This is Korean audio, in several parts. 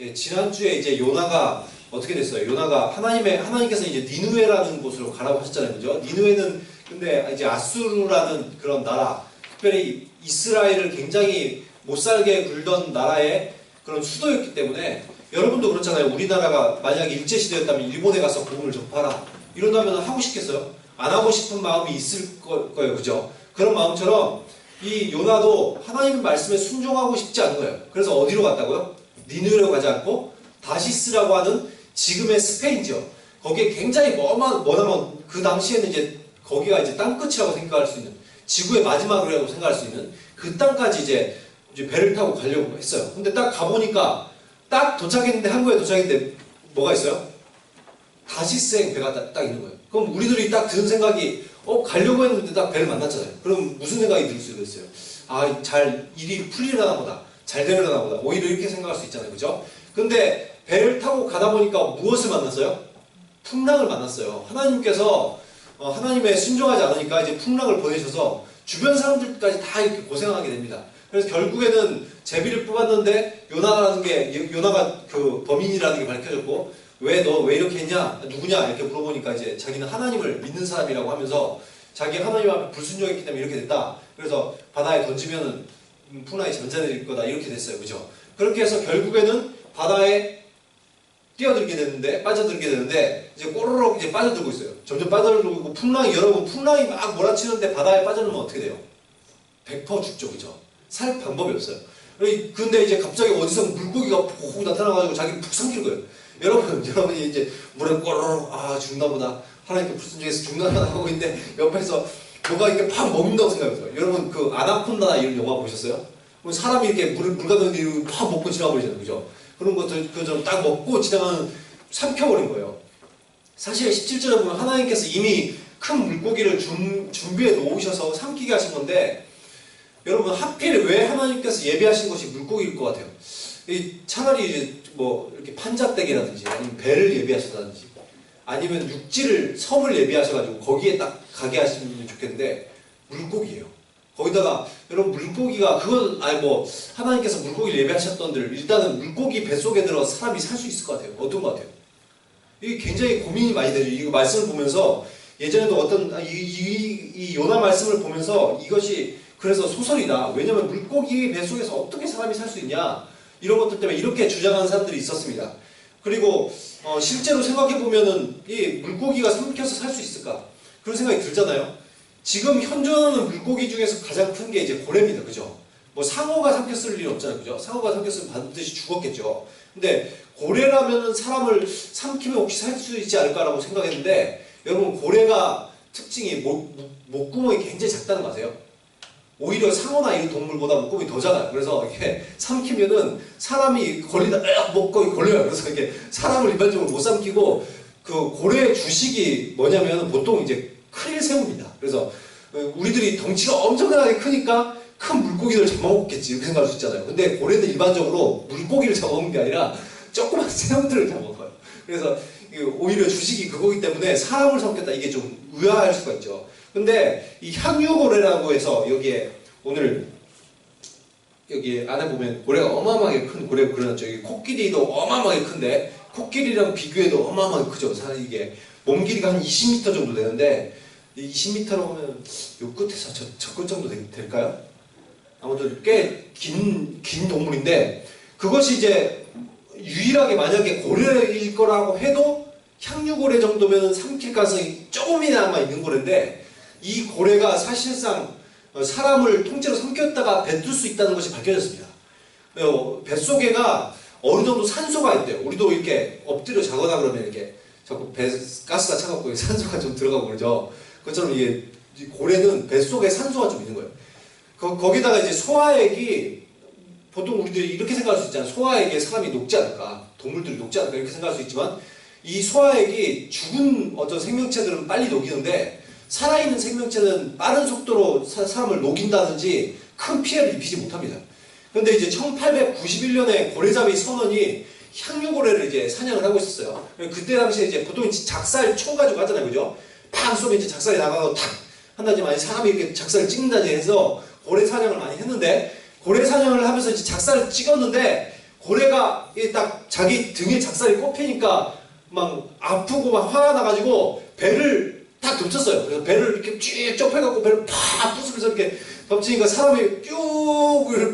예, 지난주에 이제 요나가 어떻게 됐어요? 요나가 하나님께서 이제 니느웨라는 곳으로 가라고 하셨잖아요. 그죠? 니느웨는 근데 이제 아수르라는 그런 나라, 특별히 이스라엘을 굉장히 못살게 굴던 나라의 그런 수도였기 때문에 여러분도 그렇잖아요. 우리나라가 만약에 일제시대였다면 일본에 가서 복음을 전파하라. 이런다면 하고 싶겠어요? 안 하고 싶은 마음이 있을 거예요. 그죠? 그런 마음처럼 이 요나도 하나님 말씀에 순종하고 싶지 않은 거예요. 그래서 어디로 갔다고요? 니느웨로 가지 않고 다시스라고 하는 지금의 스페인 지역. 거기에 굉장히 머나먼 그 당시에는 이제 거기가 이제 땅끝이라고 생각할 수 있는 지구의 마지막이라고 생각할 수 있는 그 땅까지 이제 배를 타고 가려고 했어요. 근데 딱 가보니까 딱 도착했는데 한국에 도착했는데 뭐가 있어요? 다시스행 배가 딱 있는 거예요. 그럼 우리들이 딱 드는 생각이 가려고 했는데 딱 배를 만났잖아요. 그럼 무슨 생각이 들 수 있어요? 아, 일이 풀리려나 보다. 잘 되려나 보다. 오히려 이렇게 생각할 수 있잖아요. 그죠? 근데 배를 타고 가다 보니까 무엇을 만났어요? 풍랑을 만났어요. 하나님께서 하나님의 순종하지 않으니까 이제 풍랑을 보내셔서 주변 사람들까지 다 이렇게 고생하게 됩니다. 그래서 결국에는 제비를 뽑았는데 요나가 그 범인이라는 게 밝혀졌고 왜 이렇게 했냐? 누구냐? 이렇게 물어보니까 이제 자기는 하나님을 믿는 사람이라고 하면서 자기 하나님 앞에 불순종했기 때문에 이렇게 됐다. 그래서 바다에 던지면은 풍랑이 잠자내릴 거다. 이렇게 됐어요. 그죠? 그렇게 해서 결국에는 바다에 빠져들게 되는데 이제 꼬르륵 이제 빠져들고 있어요. 점점 빠져들고 있고 풍랑이 막 몰아치는데 바다에 빠져들면 어떻게 돼요? 100% 죽죠. 그죠? 살 방법이 없어요. 근데 이제 갑자기 어디서 물고기가 푹 나타나가지고 자기를 푹 삼킬 거예요. 여러분이 이제 물에 꼬르륵 죽나 보다. 하나님께 불순종해서 죽나 하고 있는데 옆에서 뭐가 이렇게 팍 먹는다고 생각해보세요. 여러분 그 아나콘다 이런 영화 보셨어요? 사람이 이렇게 물 가던 뒤로 팍 먹고 지나버리잖아요. 그죠? 그런 것들 그처럼 딱 먹고 지나가는 삼켜버린 거예요. 사실 17절에 보면 하나님께서 이미 큰 물고기를 준비해 놓으셔서 삼키게 하신 건데 여러분 하필 왜 하나님께서 예비하신 것이 물고기일 것 같아요? 차라리 이제 뭐 이렇게 판자떼기라든지 아니면 배를 예비하셨다든지 아니면 섬을 예비하셔가지고 거기에 딱 가게 하시면 좋겠는데 물고기예요. 거기다가 여러분 물고기가 하나님께서 물고기를 예배하셨던들 일단은 물고기 뱃속에 들어 사람이 살 수 있을 것 같아요. 어떤 것 같아요? 이게 굉장히 고민이 많이 되죠. 이거 말씀을 보면서 예전에도 이 요나 말씀을 보면서 이것이 그래서 소설이다. 왜냐면 물고기 뱃속에서 어떻게 사람이 살 수 있냐 이런 것들 때문에 이렇게 주장하는 사람들이 있었습니다. 그리고 실제로 생각해보면은 이 물고기가 삼켜서 살 수 있을까? 그런 생각이 들잖아요. 지금 현존하는 물고기 중에서 가장 큰 게 이제 고래입니다. 그죠? 뭐 상어가 삼켰을 일 없잖아요. 그죠? 상어가 삼켰으면 반드시 죽었겠죠. 근데 고래라면은 사람을 삼키면 혹시 살 수 있지 않을까라고 생각했는데 여러분 고래가 특징이 목구멍이 굉장히 작다는 거 아세요? 오히려 상어나 이런 동물보다 목구멍이 더 작아요. 그래서 이렇게 삼키면은 사람이 목구멍이 걸려요. 그래서 이렇게 사람을 일반적으로 못 삼키고 그 고래의 주식이 뭐냐면 보통 이제 크릴 새우입니다. 그래서 우리들이 덩치가 엄청나게 크니까 큰 물고기를 잡아먹겠지 이렇게 생각할 수 있잖아요. 근데 고래는 일반적으로 물고기를 잡아먹는 게 아니라 조그만 새우들을 잡아먹어요. 그래서 오히려 주식이 그거기 때문에 사람을 삼켰다 이게 좀 의아할 수가 있죠. 근데 이 향유고래라고 해서 오늘 여기 안에 보면 고래가 어마어마하게 큰 고래가 그려놨죠. 여기 코끼리도 어마어마하게 큰데 코끼리랑 비교해도 어마어마하게 크죠. 사실 이게 몸 길이가 한 20m 정도 되는데 20m로 하면 요 끝에서 저 끝 정도 될까요? 아무튼 꽤 긴 동물인데 그것이 이제 유일하게 만약에 고래일 거라고 해도 향유고래 정도면 삼킬 가능성이 조금이나마 있는 고래인데 이 고래가 사실상 사람을 통째로 삼켰다가 뱉을 수 있다는 것이 밝혀졌습니다. 뱃속에가 어느 정도 산소가 있대요. 우리도 이렇게 엎드려 자거나 그러면 이렇게 자꾸 가스가 차갑고 산소가 좀 들어가고 그러죠. 그것처럼 이 고래는 뱃속에 산소가 좀 있는 거예요. 거기다가 이제 소화액이 보통 우리들이 이렇게 생각할 수 있잖아요. 소화액에 사람이 녹지 않을까, 동물들이 녹지 않을까 이렇게 생각할 수 있지만 이 소화액이 죽은 어떤 생명체들은 빨리 녹이는데 살아있는 생명체는 빠른 속도로 사람을 녹인다든지 큰 피해를 입히지 못합니다. 그런데 이제 1891년에 고래잡이 선원이 향유고래를 이제 사냥을 하고 있었어요. 그때 당시에 이제 보통 작살 총 가지고 하잖아요. 그죠? 팍 쏘면 이제 작살이 나가고 탁 한다지만 사람이 이렇게 작살을 찍는다지 해서 고래 사냥을 많이 했는데 고래 사냥을 하면서 이제 작살을 찍었는데 고래가 딱 자기 등에 작살이 꼽히니까 막 아프고 막 화가 나가지고 배를 딱 덮쳤어요. 그래서 배를 이렇게 쭉 좁혀갖고 배를 팍 부수면서 이렇게 덮치니까 사람이 쭉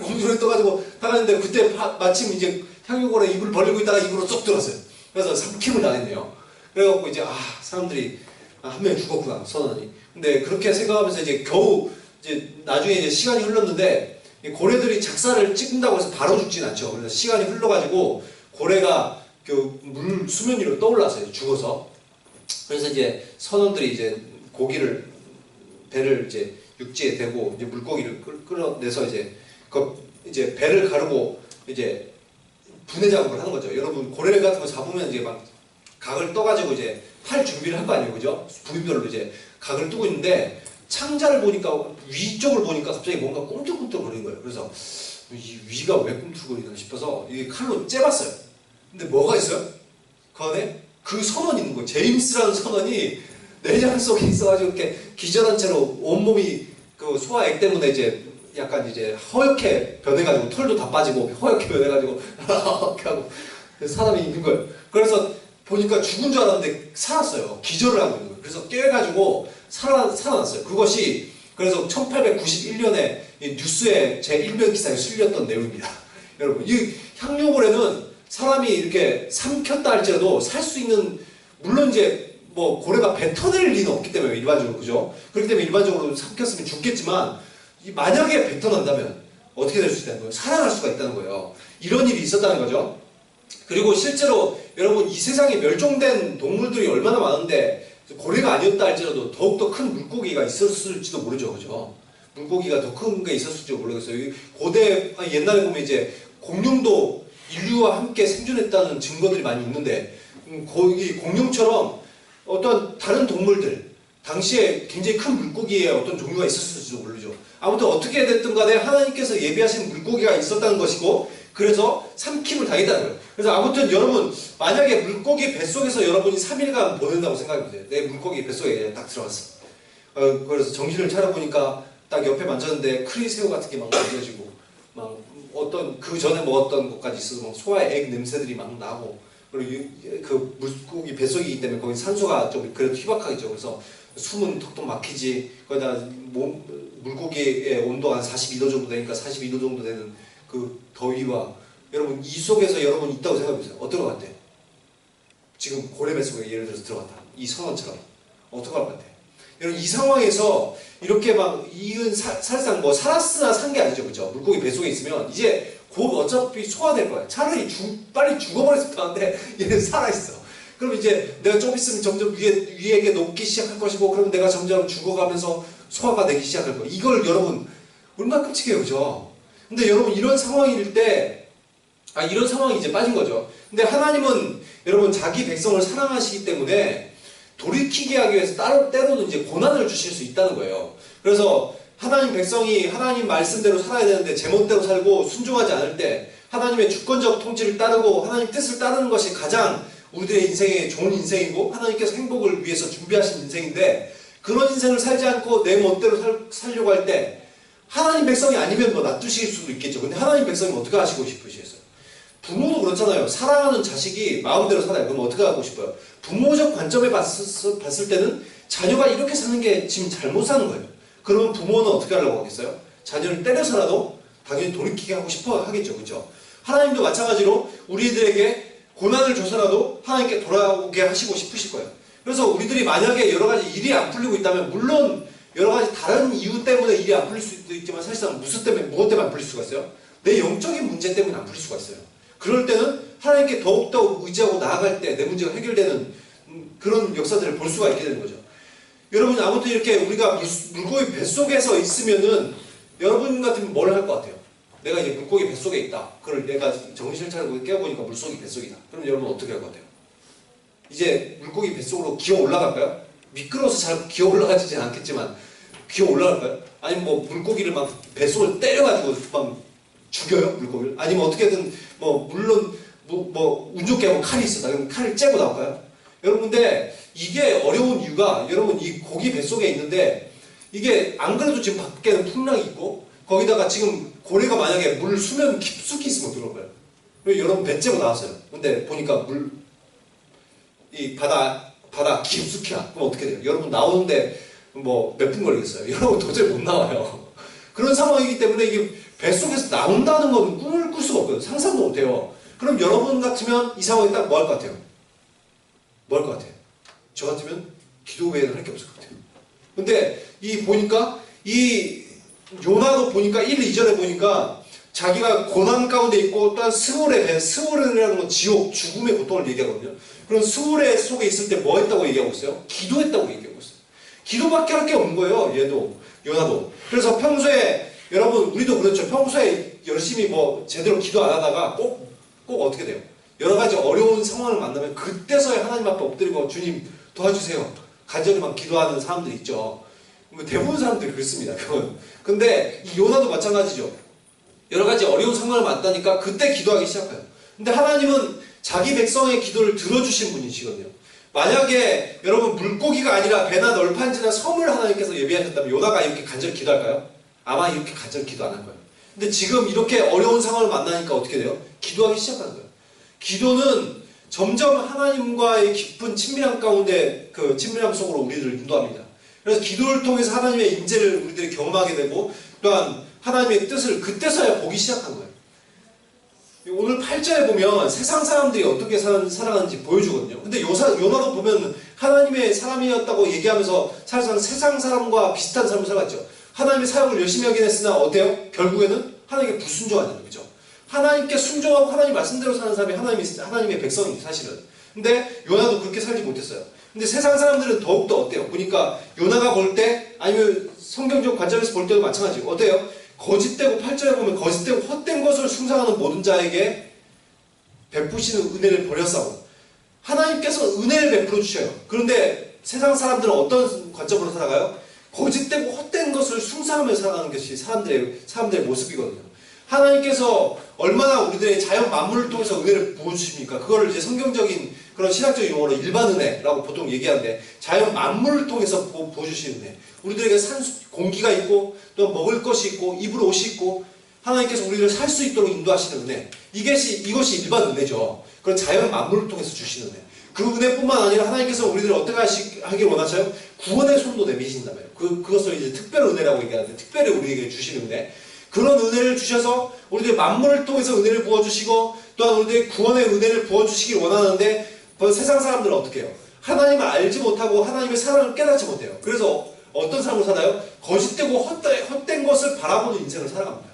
곰소리 떠가지고 나가는데 그때 마침 이제 향유고래 입을 벌리고 있다가 입으로 쏙 들어갔어요. 그래서 삼킴을 당했네요. 그래갖고 이제 사람들이 한 명이 죽었구나 선원이. 근데 그렇게 생각하면서 이제 겨우 이제 나중에 이제 시간이 흘렀는데 고래들이 작살을 찍는다고 해서 바로 죽진 않죠. 그래서 시간이 흘러가지고 고래가 그 물 수면 위로 떠올랐어요. 죽어서. 그래서 이제 선원들이 이제 고기를 배를 이제 육지에 대고 이제 물고기를 끌어내서 이제 배를 가르고 이제 분해 작업을 하는 거죠. 여러분 고래 같은 거 잡으면 이제 막 각을 떠가지고 이제 팔 준비를 한 거 아니에요, 그죠? 부위별로 이제 각을 뜨고 있는데 창자를 보니까 위쪽을 보니까 갑자기 뭔가 꿈틀꿈틀 거리는 거예요. 그래서 이 위가 왜 꿈틀거리나 싶어서 이게 칼로 째봤어요. 근데 뭐가 있어요? 그 안에 그 선원이 있는 거예요. 제임스라는 선원이 내장 속에 있어가지고 이렇게 기절한 채로 온몸이 그 소화액 때문에 이제 약간 이제 허옇게 변해가지고 털도 다 빠지고 허옇게 변해가지고 이렇게 하고 사람이 있는 거예요. 그래서 보니까 죽은 줄 알았는데 살았어요. 기절을 하고 있는 거예요. 그래서 깨가지고 살아났어요. 그것이 그래서 1891년에 뉴스에 제1면 기사에 실렸던 내용입니다. 여러분 이 향유고래는 사람이 이렇게 삼켰다 할지라도 살 수 있는, 물론 이제 뭐 고래가 뱉어낼 리는 없기 때문에 일반적으로, 그죠? 그렇기 때문에 일반적으로 삼켰으면 죽겠지만 만약에 뱉어낸다면 어떻게 될 수 있다는 거예요? 살아날 수가 있다는 거예요. 이런 일이 있었다는 거죠. 그리고 실제로 여러분 이 세상에 멸종된 동물들이 얼마나 많은데 고래가 아니었다 할지라도 더욱더 큰 물고기가 있었을지도 모르죠, 그죠? 물고기가 더 큰 게 있었을지도 모르겠어요. 고대 옛날에 보면 이제 공룡도 인류와 함께 생존했다는 증거들이 많이 있는데 이 공룡처럼 어떤 다른 동물들 당시에 굉장히 큰 물고기의 어떤 종류가 있었을지도 모르죠. 아무튼 어떻게 됐든 간에 하나님께서 예비하신 물고기가 있었다는 것이고 그래서 삼킴을 당했다는 거예요. 그래서 아무튼 여러분 만약에 물고기 뱃속에서 여러분이 3일간 보낸다고 생각해보세요. 내 물고기 뱃속에 딱 들어갔어. 그래서 정신을 차려보니까 딱 옆에 만졌는데 크리새우 같은 게 막 만져지고 막 어떤 그 전에 먹었던 것까지 있어서 막 소화의 액 냄새들이 막 나고 그리고 그 물고기 뱃속이기 때문에 거기 산소가 좀 그래도 희박하겠죠. 그래서 숨은 턱턱 막히지. 거기다 물고기의 온도가 한 42도 정도 되니까 42도 정도 되는 그 더위와 여러분 이 속에서 여러분 있다고 생각해보세요. 어떨 것 같아요? 지금 고래 뱃속에 예를 들어서 들어갔다. 이 선원처럼 어떨 것 같아요? 여러분 이 상황에서 이렇게 막 이은 사실상 뭐 살았으나 산 게 아니죠, 그죠? 물고기 뱃속에 있으면 이제 곧 어차피 소화될 거야. 차라리 빨리 죽어버렸을 것 같은데 얘는 살아있어. 그럼 이제 내가 좀 있으면 점점 위에게 녹기 시작할 것이고 그럼 내가 점점 죽어가면서 소화가 되기 시작할 거야. 이걸 여러분 얼마나 끔찍해요, 그죠? 근데 여러분 이런 상황일 때 이런 상황이 이제 빠진 거죠. 근데 하나님은 여러분 자기 백성을 사랑하시기 때문에 돌이키게 하기 위해서 때로는 이제 고난을 주실 수 있다는 거예요. 그래서 하나님 백성이 하나님 말씀대로 살아야 되는데 제멋대로 살고 순종하지 않을 때 하나님의 주권적 통치를 따르고 하나님 뜻을 따르는 것이 가장 우리들의 인생에 좋은 인생이고 하나님께서 행복을 위해서 준비하신 인생인데 그런 인생을 살지 않고 내 멋대로 살려고 할 때 하나님 백성이 아니면 뭐 놔두실 수도 있겠죠. 근데 하나님 백성이 어떻게 하시고 싶으시겠어요? 부모도 그렇잖아요. 사랑하는 자식이 마음대로 살아요. 그럼 어떻게 하고 싶어요? 부모적 관점에 봤을 때는 자녀가 이렇게 사는 게 지금 잘못 사는 거예요. 그러면 부모는 어떻게 하려고 하겠어요? 자녀를 때려서라도 당연히 돌이키게 하고 싶어 하겠죠. 그렇죠? 하나님도 마찬가지로 우리들에게 고난을 줘서라도 하나님께 돌아오게 하시고 싶으실 거예요. 그래서 우리들이 만약에 여러 가지 일이 안 풀리고 있다면 물론 여러 가지 다른 이유 때문에 일이 안 풀릴 수도 있지만 사실상 무엇 때문에 안 풀릴 수가 있어요? 내 영적인 문제 때문에 안 풀릴 수가 있어요. 그럴 때는 하나님께 더욱더 의지하고 나아갈 때 내 문제가 해결되는 그런 역사들을 볼 수가 있게 되는 거죠. 여러분 아무튼 이렇게 우리가 물고기 뱃속에서 있으면은 여러분 같으면 뭘 할 것 같아요? 내가 이제 물고기 뱃속에 있다. 그걸 내가 정신을 차리고 깨어보니까 물속이 뱃속이다. 그럼 여러분 어떻게 할 것 같아요? 이제 물고기 뱃속으로 기어 올라갈까요? 미끄러워서 잘 기어 올라가지는 않겠지만 기어 올라갈까요? 아니면 뭐 물고기를 막 뱃속을 때려가지고 막 죽여요? 물고기를? 아니면 어떻게든 뭐 물론 뭐 운 좋게 하면 칼이 있어. 그럼 칼을 째고 나올까요? 여러분 근데 이게 어려운 이유가 여러분 이 고기 뱃속에 있는데 이게 안 그래도 지금 밖에는 풍랑이 있고 거기다가 지금 고래가 만약에 물 수면 깊숙이 있으면 어떨 거예요? 그리고 여러분 배 째고 나왔어요. 근데 보니까 이 바다 깊숙이야. 그럼 어떻게 돼요? 여러분 나오는데 뭐 몇 분 걸리겠어요? 여러분 도저히 못 나와요. 그런 상황이기 때문에 이게 뱃속에서 나온다는 건 꿈을 꿀 수가 없거든요. 상상도 못해요. 그럼 여러분 같으면 이 상황에 딱 뭐 할 것 같아요? 뭐 할 것 같아요? 저 같으면 기도 외에는 할 게 없을 것 같아요. 근데 이 보니까 이 요나도 보니까 1, 2절에 보니까 자기가 고난 가운데 있고 또한 스울의 배, 스울이라는 건 지옥, 죽음의 고통을 얘기하거든요. 그런 스울의 속에 있을 때 뭐 했다고 얘기하고 있어요? 기도했다고 얘기하고 있어요. 기도밖에 할 게 없는 거예요. 얘도, 요나도. 그래서 평소에 여러분 우리도 그렇죠. 평소에 열심히 뭐 제대로 기도 안 하다가 꼭 어떻게 돼요? 여러 가지 어려운 상황을 만나면 그때서야 하나님 앞에 엎드리고 주님 도와주세요. 간절히만 기도하는 사람들 있죠. 대부분 사람들이 그렇습니다. 그건. 근데 이 요나도 마찬가지죠. 여러 가지 어려운 상황을 만나니까 그때 기도하기 시작해요. 근데 하나님은 자기 백성의 기도를 들어주신 분이시거든요. 만약에 여러분 물고기가 아니라 배나 널판지나 섬을 하나님께서 예비하셨다면 요나가 이렇게 간절히 기도할까요? 아마 이렇게 간절히 기도 안 할 거예요. 근데 지금 이렇게 어려운 상황을 만나니까 어떻게 돼요? 기도하기 시작하는 거예요. 기도는 점점 하나님과의 깊은 친밀함 가운데 그 친밀함 속으로 우리를 인도합니다. 그래서 기도를 통해서 하나님의 인재를 우리들이 경험하게 되고 또한 하나님의 뜻을 그때서야 보기 시작한 거예요. 오늘 8절에 보면 세상 사람들이 어떻게 살아가는지 보여주거든요. 근데 요나도 보면 하나님의 사람이었다고 얘기하면서 사실상 세상 사람과 비슷한 삶을 살았죠. 하나님의 사역을 열심히 하긴 했으나 어때요? 결국에는 하나님께 불순종하는 거죠. 하나님께 순종하고 하나님 말씀대로 사는 사람이 하나님의 백성이죠, 사실은. 근데 요나도 그렇게 살지 못했어요. 근데 세상 사람들은 더욱더 어때요? 보니까 요나가 볼 때, 아니면 성경적 관점에서 볼 때도 마찬가지고, 어때요? 거짓되고 8절에 보면 거짓되고 헛된 것을 숭상하는 모든 자에게 베푸시는 은혜를 버렸사고 하나님께서 은혜를 베풀어 주셔요. 그런데 세상 사람들은 어떤 관점으로 살아가요? 거짓되고 헛된 것을 숭상하며 살아가는 것이 사람들의 모습이거든요. 하나님께서 얼마나 우리들의 자연 만물을 통해서 은혜를 부어주십니까? 그거를 이제 성경적인 그런 신학적인 용어로 일반 은혜라고 보통 얘기하는데 자연 만물을 통해서 부어주시는 은혜. 우리들에게 공기가 있고 또 먹을 것이 있고 입을 옷이 있고 하나님께서 우리를 살 수 있도록 인도하시는 은혜. 이것이 일반 은혜죠. 그런 자연 만물을 통해서 주시는 은혜. 그 은혜뿐만 아니라 하나님께서 우리들을 어떻게 하길 원하셔요? 구원의 손도 내미신다며요. 그것을 이제 특별 은혜라고 얘기하는데 특별히 우리에게 주시는 은혜. 그런 은혜를 주셔서 우리들 만물을 통해서 은혜를 부어주시고 또한 우리들의 구원의 은혜를 부어주시길 원하는데 세상 사람들은 어떻게 해요? 하나님을 알지 못하고 하나님의 사랑을 깨닫지 못해요. 그래서 어떤 삶을 살아요? 거짓되고 헛된 것을 바라보는 인생을 살아갑니다.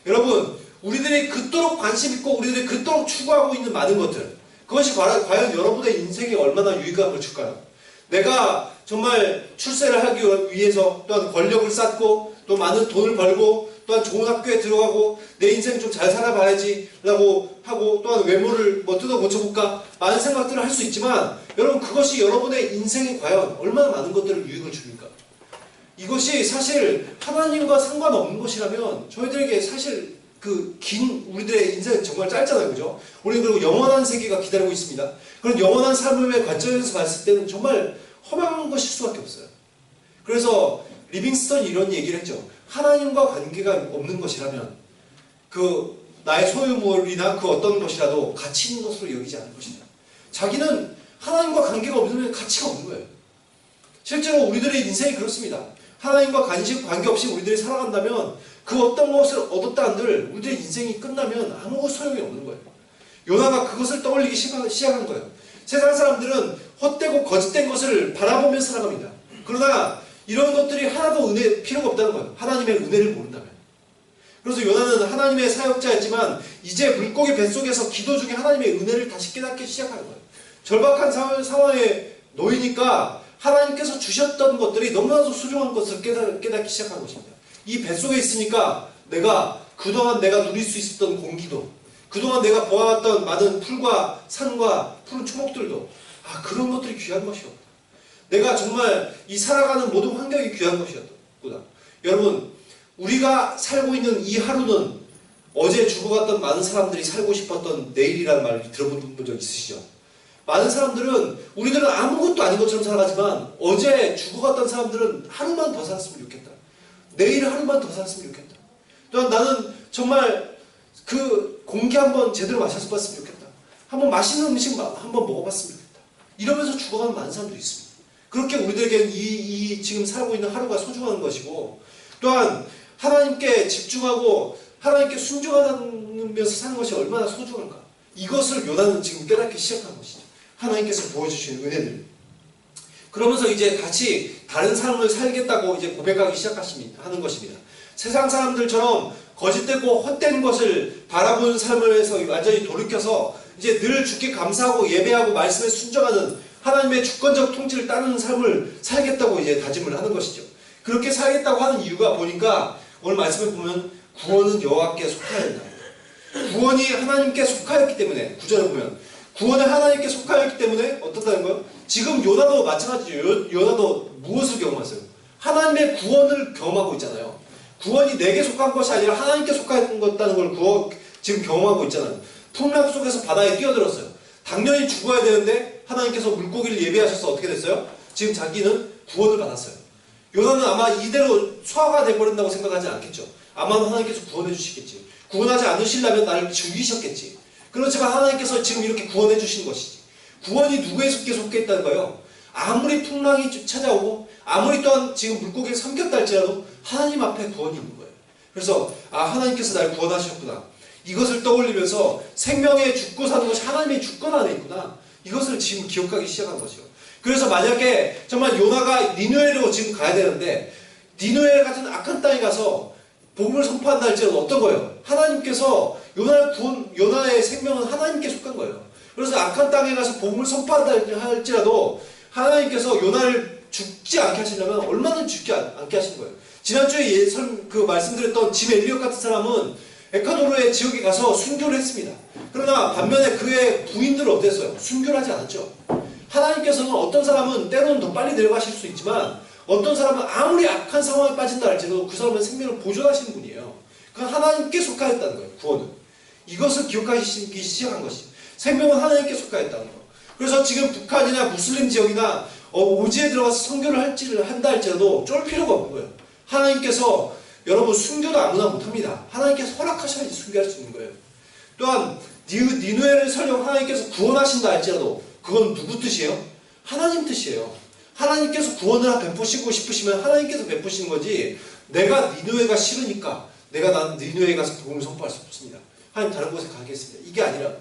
여러분, 우리들이 그토록 관심 있고 우리들이 그토록 추구하고 있는 많은 것들, 그것이 과연 여러분의 인생에 얼마나 유익함을 줄까요? 내가 정말 출세를 하기 위해서 또한 권력을 쌓고 또 많은 돈을 벌고 또한 좋은 학교에 들어가고 내 인생 좀 잘 살아봐야지 라고 하고 또한 외모를 뭐 뜯어 고쳐볼까 많은 생각들을 할 수 있지만 여러분 그것이 여러분의 인생에 과연 얼마나 많은 것들을 유익을 줍니까? 이것이 사실 하나님과 상관없는 것이라면 저희들에게 사실 그 긴 우리들의 인생 정말 짧잖아요, 그죠? 우리는 그리고 영원한 세계가 기다리고 있습니다. 그런 영원한 삶의 관점에서 봤을 때는 정말 허망한 것일 수밖에 없어요. 그래서 리빙스턴이 이런 얘기를 했죠. 하나님과 관계가 없는 것이라면 그 나의 소유물이나 그 어떤 것이라도 가치 있는 것으로 여기지 않을 것이다. 자기는 하나님과 관계가 없으면 가치가 없는 거예요. 실제로 우리들의 인생이 그렇습니다. 하나님과 관계없이 우리들이 살아간다면 그 어떤 것을 얻었다 한들 우리들의 인생이 끝나면 아무 소용이 없는 거예요. 요나가 그것을 떠올리기 시작한 거예요. 세상 사람들은 헛되고 거짓된 것을 바라보며 살아갑니다. 그러나 이런 것들이 하나도 필요가 없다는 거예요. 하나님의 은혜를 모른다면. 그래서 요나는 하나님의 사역자였지만 이제 물고기 뱃속에서 기도 중에 하나님의 은혜를 다시 깨닫기 시작하는 거예요. 절박한 상황에 놓이니까 하나님께서 주셨던 것들이 너무나도 소중한 것을 깨닫기 시작한 것입니다. 이 뱃속에 있으니까 그동안 내가 누릴 수 있었던 공기도 그동안 내가 보아왔던 많은 풀과 산과 푸른 초목들도 그런 것들이 귀한 것이었다. 내가 정말 이 살아가는 모든 환경이 귀한 것이었구나. 여러분, 우리가 살고 있는 이 하루는 어제 죽어갔던 많은 사람들이 살고 싶었던 내일이라는 말을 들어본 적 있으시죠? 많은 사람들은 우리들은 아무것도 아닌 것처럼 살아가지만 어제 죽어갔던 사람들은 하루만 더 살았으면 좋겠다. 내일 하루만 더 살았으면 좋겠다. 또한 나는 정말 그 공기 한번 제대로 마셔서 봤으면 좋겠다. 한번 맛있는 음식 한번 먹어봤으면 좋겠다. 이러면서 죽어가는 많은 사람들이 있습니다. 그렇게 우리들에게는 이 지금 살고 있는 하루가 소중한 것이고, 또한 하나님께 집중하고 하나님께 순종하면서 사는 것이 얼마나 소중한가. 이것을 요나는 지금 깨닫기 시작한 것이죠. 하나님께서 보여주시는 은혜들. 그러면서 이제 같이 다른 삶을 살겠다고 이제 고백하기 하는 것입니다. 세상 사람들처럼 거짓되고 헛된 것을 바라보는 삶을 해서 완전히 돌이켜서 이제 늘 주께 감사하고 예배하고 말씀에 순종하는 하나님의 주권적 통치를 따르는 삶을 살겠다고 이제 다짐을 하는 것이죠. 그렇게 살겠다고 하는 이유가 보니까 오늘 말씀을 보면 구원은 여호와께 속하여야 한다. 구원이 하나님께 속하였기 때문에, 구절을 보면 구원은 하나님께 속하였기 때문에 어떻다는 거예요? 지금 요나도 마찬가지죠. 요나도 무엇을 경험했어요? 하나님의 구원을 경험하고 있잖아요. 구원이 내게 속한 것이 아니라 하나님께 속한 것다는 걸 지금 경험하고 있잖아요. 풍랑 속에서 바다에 뛰어들었어요. 당연히 죽어야 되는데 하나님께서 물고기를 예비하셔서 어떻게 됐어요? 지금 자기는 구원을 받았어요. 요나는 아마 이대로 소화가 돼버린다고 생각하지 않겠죠. 아마 하나님께서 구원해 주시겠지. 구원하지 않으시려면 나를 죽이셨겠지. 그렇지만 하나님께서 지금 이렇게 구원해 주신 것이지. 구원이 누구에게 속해 있다는 거예요? 아무리 풍랑이 찾아오고 아무리 또한 지금 물고기를 삼켰다 할지라도 하나님 앞에 구원이 있는 거예요. 그래서 하나님께서 날 구원하셨구나. 이것을 떠올리면서 생명에 죽고 사는 것이 하나님의 주권 안에 있구나. 이것을 지금 기억하기 시작한 거죠. 그래서 만약에 정말 요나가 니느웨로 지금 가야 되는데 니느웨 같은 악한 땅에 가서 복음을 선포한다 할지라도 어떤 거예요? 하나님께서 요나의 생명은 하나님께 속한 거예요. 그래서 악한 땅에 가서 복음을 선포한다 할지라도 하나님께서 요나를 죽지 않게 하시려면 얼마나 죽지 않게 하신 거예요. 지난주에 말씀드렸던 짐 엘리엇 같은 사람은 에콰도르의 지역에 가서 순교를 했습니다. 그러나 반면에 그의 부인들은 어땠어요? 순교를 하지 않았죠. 하나님께서는 어떤 사람은 때로는 더 빨리 내려가실 수 있지만 어떤 사람은 아무리 악한 상황에 빠진다 할지라도 그 사람은 생명을 보존하시는 분이에요. 그건 하나님께 속하였다는 거예요. 구원은. 이것을 기억하시기 시작한 것이죠. 생명은 하나님께 속하였다는 거. 그래서 지금 북한이나 무슬림 지역이나 오지에 들어가서 선교를 한다 할지라도 쫄 필요가 없는 거예요. 하나님께서 여러분 순교도 아무나 못합니다. 하나님께서 허락하셔야지 순교할 수 있는 거예요. 또한 니느웨를 설령 하나님께서 구원하신다 할지라도 그건 누구 뜻이에요? 하나님 뜻이에요. 하나님께서 구원을 베푸시고 싶으시면 하나님께서 베푸시는 거지 내가 니느웨가 싫으니까 난 니느웨에 가서 복음을 선포할 수 없습니다. 하나님 다른 곳에 가겠습니다. 이게 아니라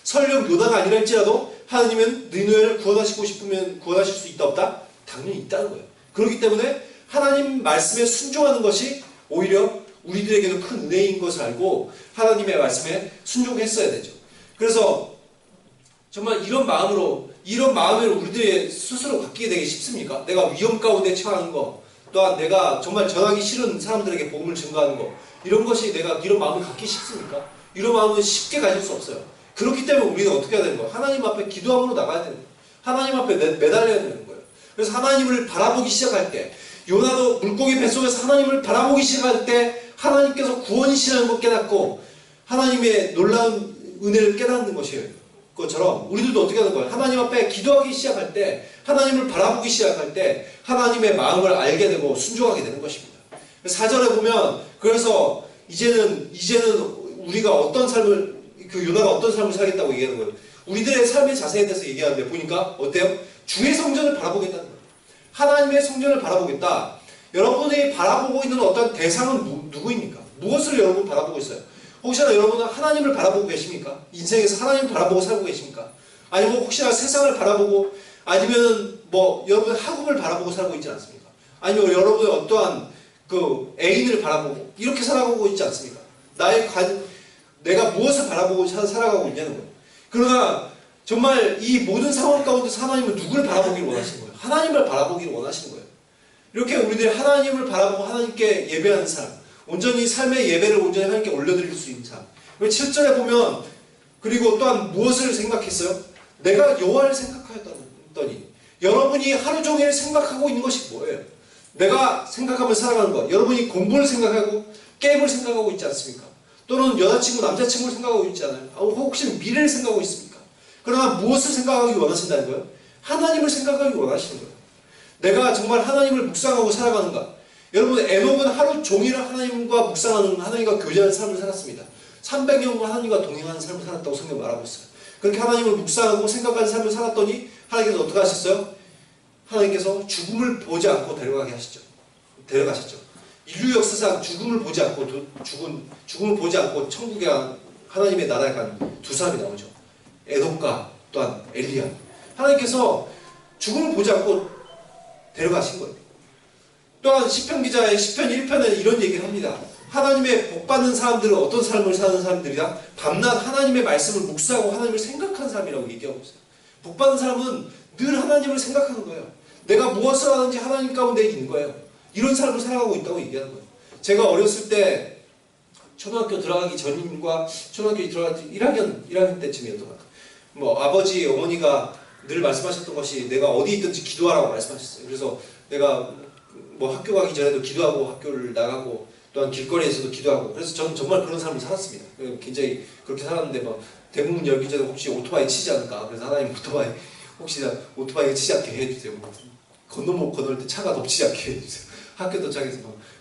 설령 요나가 아니라 할지라도 하나님은 니느웨를 구원하시고 싶으면 구원하실 수 있다 없다? 당연히 있다는 거예요. 그렇기 때문에 하나님 말씀에 순종하는 것이 오히려 우리들에게도 큰 은혜인 것을 알고 하나님의 말씀에 순종했어야 되죠. 그래서 정말 이런 마음으로 우리들이 스스로 바뀌게 되기 쉽습니까? 내가 위험 가운데 처하는 거, 또한 내가 정말 전하기 싫은 사람들에게 복음을 증거하는 거, 이런 것이 내가 이런 마음을 갖기 쉽습니까? 이런 마음은 쉽게 가질 수 없어요. 그렇기 때문에 우리는 어떻게 해야 되는 거예요? 하나님 앞에 기도함으로 나가야 되는 거예요. 하나님 앞에 매달려야 되는 거예요. 그래서 하나님을 바라보기 시작할 때, 요나도 물고기 뱃속에서 하나님을 바라보기 시작할 때 하나님께서 구원이시라는 걸 깨닫고 하나님의 놀라운 은혜를 깨닫는 것처럼 우리들도 어떻게 하는 거예요? 하나님 앞에 기도하기 시작할 때, 하나님을 바라보기 시작할 때 하나님의 마음을 알게 되고 순종하게 되는 것입니다. 4절에 보면 그래서 이제는 우리가 어떤 삶을, 요나가 어떤 삶을 살겠다고 얘기하는 거예요. 우리들의 삶의 자세에 대해서 얘기하는데 보니까 어때요? 주의 성전을 바라보겠다는 거예요. 하나님의 성전을 바라보겠다. 여러분이 바라보고 있는 어떤 대상은 누구입니까? 무엇을 여러분 바라보고 있어요? 혹시나 여러분은 하나님을 바라보고 계십니까? 인생에서 하나님을 바라보고 살고 계십니까? 아니면 혹시나 세상을 바라보고, 아니면 여러분 학업을 바라보고 살고 있지 않습니까? 아니면 여러분의 어떠한 애인을 바라보고 이렇게 살아가고 있지 않습니까? 내가 무엇을 바라보고 살아가고 있냐는 거예요. 그러나 정말 이 모든 상황 가운데서 하나님은 누구를 바라보기를 원하시는 거예요? 하나님을 바라보기를 원하시는 거예요. 이렇게 우리들이 하나님을 바라보고 하나님께 예배하는 사람, 온전히 삶의 예배를 온전히 하나님께 올려드릴 수 있는 사람. 7절에 보면 그리고 또한 무엇을 생각했어요? 내가 여호와를 생각하였더니. 여러분이 하루 종일 생각하고 있는 것이 뭐예요? 내가 생각하며 살아가는 것. 여러분이 공부를 생각하고 게임을 생각하고 있지 않습니까? 또는 여자친구, 남자친구를 생각하고 있지 않아요? 혹시 미래를 생각하고 있습니까? 그러나 무엇을 생각하기 원하신다는 거예요? 하나님을 생각하기 원하시는 거예요. 내가 정말 하나님을 묵상하고 살아가는가? 여러분, 에녹은 하루 종일 하나님과 묵상하는, 하나님과 교제하는 삶을 살았습니다. 300년간 하나님과 동행하는 삶을 살았다고 성경 말하고 있어요. 그렇게 하나님을 묵상하고 생각하는 삶을 살았더니 하나님께서 어떻게 하셨어요? 하나님께서 죽음을 보지 않고 데려가셨죠. 인류 역사상 죽음을 보지 않고 죽음을 보지 않고 천국에 하나님의 나라에 간 두 사람이 나오죠. 에녹과 또한 엘리야. 하나님께서 죽음을 보지 않고 데려가신 거예요. 또한 시편 기자의 시편 1편에 이런 얘기를 합니다. 하나님의 복받는 사람들은 어떤 삶을 사는 사람들이다? 밤낮 하나님의 말씀을 묵상하고 하나님을 생각하는 사람이라고 얘기하고 있어요. 복받는 사람은 늘 하나님을 생각하는 거예요. 내가 무엇을 하는지 하나님 가운데 있는 거예요. 이런 삶을 살아가고 있다고 얘기하는 거예요. 제가 어렸을 때 초등학교 들어가기 전인과 초등학교 들어가기 1학년 때쯤이었던 것 같아요. 아버지, 어머니가 늘 말씀하셨던 것이 내가 어디 있든지 기도하라고 말씀하셨어요. 그래서 내가 학교 가기 전에도 기도하고 학교를 나가고 또한 길거리에서도 기도하고 그래서 저는 정말 그런 삶을 살았습니다. 굉장히 그렇게 살았는데 대문 열기 전에 혹시 오토바이 치지 않을까. 그래서 하나님 혹시 오토바이 치지 않게 해주세요. 건널 때 차가 덮치지 않게 해주세요. 학교 도착해서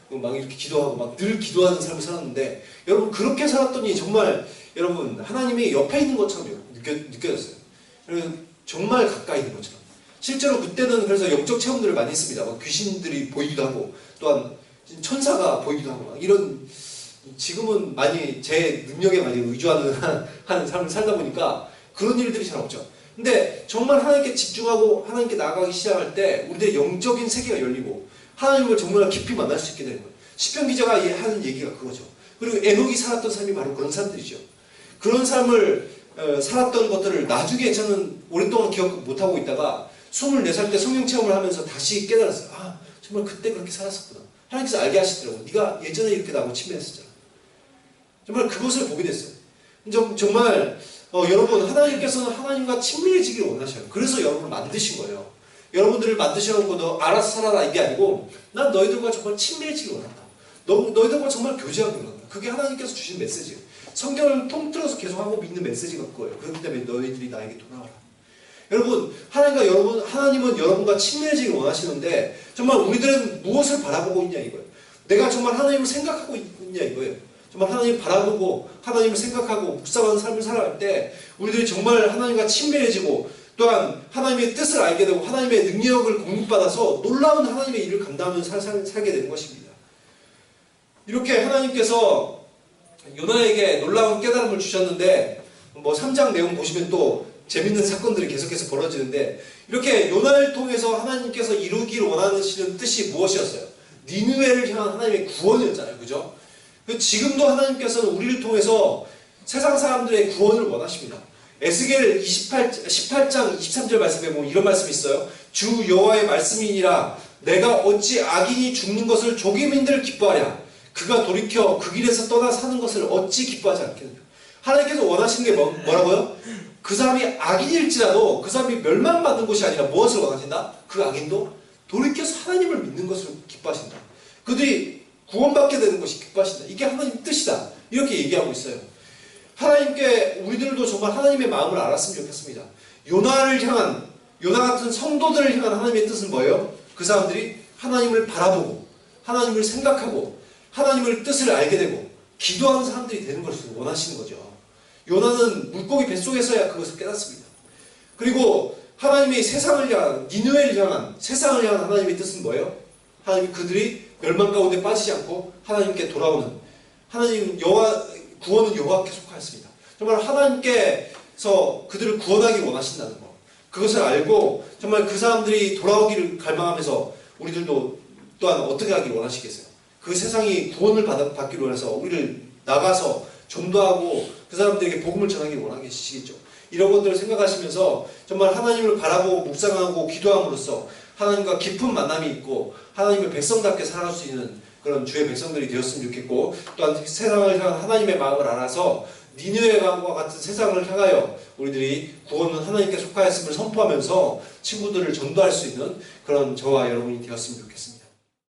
막 이렇게 기도하고 늘 기도하는 삶을 살았는데 여러분 그렇게 살았더니 정말 여러분 하나님이 옆에 있는 것처럼 느껴졌어요. 정말 가까이 있는 것처럼. 실제로 그때는 그래서 영적 체험들을 많이 했습니다. 귀신들이 보이기도 하고 또한 천사가 보이기도 하고 이런 지금은 많이 제 능력에 많이 의존하는 하는 삶을 살다 보니까 그런 일들이 잘 없죠. 근데 정말 하나님께 집중하고 하나님께 나아가기 시작할 때 우리들의 영적인 세계가 열리고 하나님을 정말 깊이 만날 수 있게 되는 거예요. 시편 기자가 하는 얘기가 그거죠. 그리고 에녹이 살았던 삶이 바로 그런 사람들이죠. 그런 삶을 살았던 것들을 나중에 저는 오랫동안 기억 못하고 있다가 24살 때 성령 체험을 하면서 다시 깨달았어요. 아, 정말 그때 그렇게 살았었구나. 하나님께서 알게 하시더라고요. 네가 예전에 이렇게 나하고 친밀했었잖아. 정말 그것을 보게 됐어요. 정말 여러분 하나님께서는 하나님과 친밀해지기를 원하셔요. 그래서 여러분을 만드신 거예요. 여러분들을 만드셔놓고도 알아서 살아라 이게 아니고 난 너희들과 정말 친밀해지기를 원한다. 너희들과 정말 교제하기를 원한다. 그게 하나님께서 주신 메시지예요. 성경을 통틀어서 계속하고 믿는 메시지가 그거예요. 그렇기 때문에 너희들이 나에게 돌아와라. 여러분 하나님은 여러분과 친밀해지기를 원하시는데 정말 우리들은 무엇을 바라보고 있냐 이거예요. 내가 정말 하나님을 생각하고 있냐 이거예요. 정말 하나님을 바라보고 하나님을 생각하고 묵상하는 삶을 살아갈 때 우리들이 정말 하나님과 친밀해지고 또한 하나님의 뜻을 알게 되고 하나님의 능력을 공급받아서 놀라운 하나님의 일을 감당하면서 살게 되는 것입니다. 이렇게 하나님께서 요나에게 놀라운 깨달음을 주셨는데 3장 내용 보시면 또 재밌는 사건들이 계속해서 벌어지는데 이렇게 요나를 통해서 하나님께서 이루기를 원하시는 뜻이 무엇이었어요? 니느웨를 향한 하나님의 구원이었잖아요. 그죠? 지금도 하나님께서는 우리를 통해서 세상 사람들의 구원을 원하십니다. 에스겔 18장 23절 말씀에 보면 이런 말씀이 있어요. 주 여호와의 말씀이니라 내가 어찌 악인이 죽는 것을 조기민들 기뻐하랴. 그가 돌이켜 그 길에서 떠나 사는 것을 어찌 기뻐하지 않겠느냐. 하나님께서 원하시는 게 뭐라고요? 그 사람이 악인일지라도 그 사람이 멸망받는 것이 아니라 무엇을 원하신다? 그 악인도 돌이켜서 하나님을 믿는 것을 기뻐하신다. 그들이 구원받게 되는 것이 기뻐하신다. 이게 하나님 뜻이다. 이렇게 얘기하고 있어요. 하나님께 우리들도 정말 하나님의 마음을 알았으면 좋겠습니다. 요나 같은 성도들을 향한 하나님의 뜻은 뭐예요? 그 사람들이 하나님을 바라보고 하나님을 생각하고 하나님의 뜻을 알게 되고 기도하는 사람들이 되는 것을 원하시는 거죠. 요나는 물고기 뱃속에서야 그것을 깨닫습니다. 그리고 하나님이 세상을 향한 니느웨를 향한 세상을 향한 하나님의 뜻은 뭐예요? 하나님이 그들이 멸망 가운데 빠지지 않고 하나님께 돌아오는 하나님 구원은 여호와께 속하였습니다. 정말 하나님께서 그들을 구원하기 원하신다는 것. 그것을 알고 정말 그 사람들이 돌아오기를 갈망하면서 우리들도 또한 어떻게 하길 원하시겠어요? 그 세상이 구원을 받기를 원해서 우리를 나가서 전도하고 그 사람들에게 복음을 전하기를 원하시겠죠. 이런 것들을 생각하시면서 정말 하나님을 바라보고 묵상하고 기도함으로써 하나님과 깊은 만남이 있고 하나님의 백성답게 살아갈 수 있는 그런 주의 백성들이 되었으면 좋겠고 또한 세상을 향한 하나님의 마음을 알아서 니느웨와 같은 세상을 향하여 우리들이 구원은 하나님께 속하였음을 선포하면서 친구들을 전도할 수 있는 그런 저와 여러분이 되었으면 좋겠습니다.